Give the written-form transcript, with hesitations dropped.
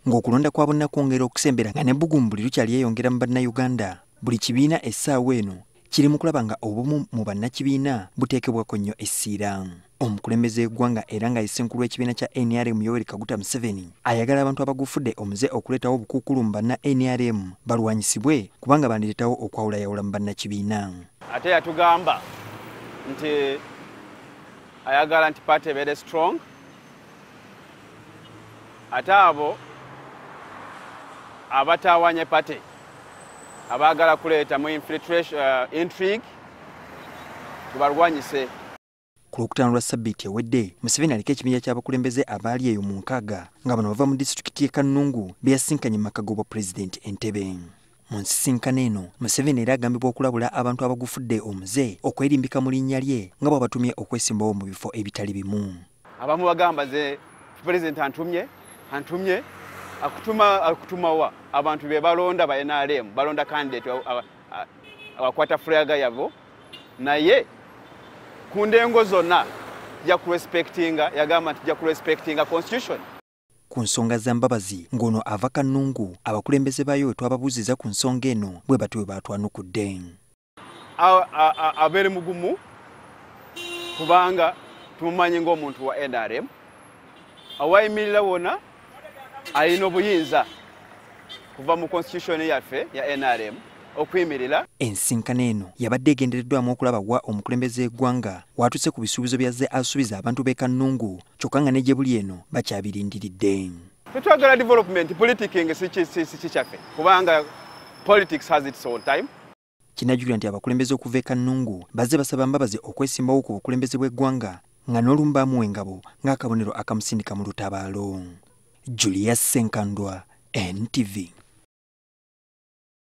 ng'okulonda kwa bonna kwongera okusembera nga ne Bugumbuli lukyali yeyongera mu bannayuganda. Buli kibiina essaawa eno kiri mu kulaba nga obumu mu bannakibiina buteekebwako nnyo essiira. Omukulembeze w'eggwanga era nga yesenkulu w'ekibiina kya NRM Yoweri Kaguta Museveni ayagala abantu abagufudde omuze okuleetawo obukuukulu mu banna NRM balwanyisibwe kubanga bandireetawo okwawulayawula mu bannakibiina. Ate yatugamba nti ayagala nti party ebeere strong, ate abo abataawanya party abaagala kuleetamu intrigue tubalwanyise. Ku Lwokutaano lwa Ssabbiiti ewedde, Museveni aliko ekibinja ky'abakulembeze abaali eyo mu nkaaga nga bano bava mu disitulikiti y'e Kanungu beyasinkanye mu maka g'obwapulezidenti Entebbe. Mu nsisinkano eno, Museveni era agambibwa okulabula abantu abagufudde omuze okwerimbika mu linnya lye nga bw'abatumye okwesimbawo mu bifo ebitali bimu. Abamu bagamba ze pulezidenti antumye akutumawa abantu be balonda ba NRM balonda candidate abakwata fulaga yabo naye ku ndengo zonna yagamba nti ja kurespectinga constitution. Ku nsonga za mbabazi ng'ono ava Kanungu abakulembeze bayo we twababuuziza ku nsonga eno bwe batyo bwe baatwanukudde. Abeere mugumu kubanga tumumanyi ng'omuntu wa NRM awayimirira wona alina obuyinza kuva mu constitution yaffe ya NRM okwimirira. Ensinkano eno yabadde egendereddwamu okulaba wa omukulembeze w'eggwanga watuse ku bisuubizo byazze asuubiza abantu b'e Kanungu kyokka nga ne gye buli eno bakyabirindiridde. Tetwagala development, politicking si kyaffe kubanga politics has its own time. Kinajjukira nti abakulembeze okuva e Kanungu bazze basaba mbabazi okwesimbawo ku bukulembeze bw'eggwanga nga n'olumu baamuwa engabo ng'akabonero akamusindika mu lutabaalo. Julius Senkandwa, NTV.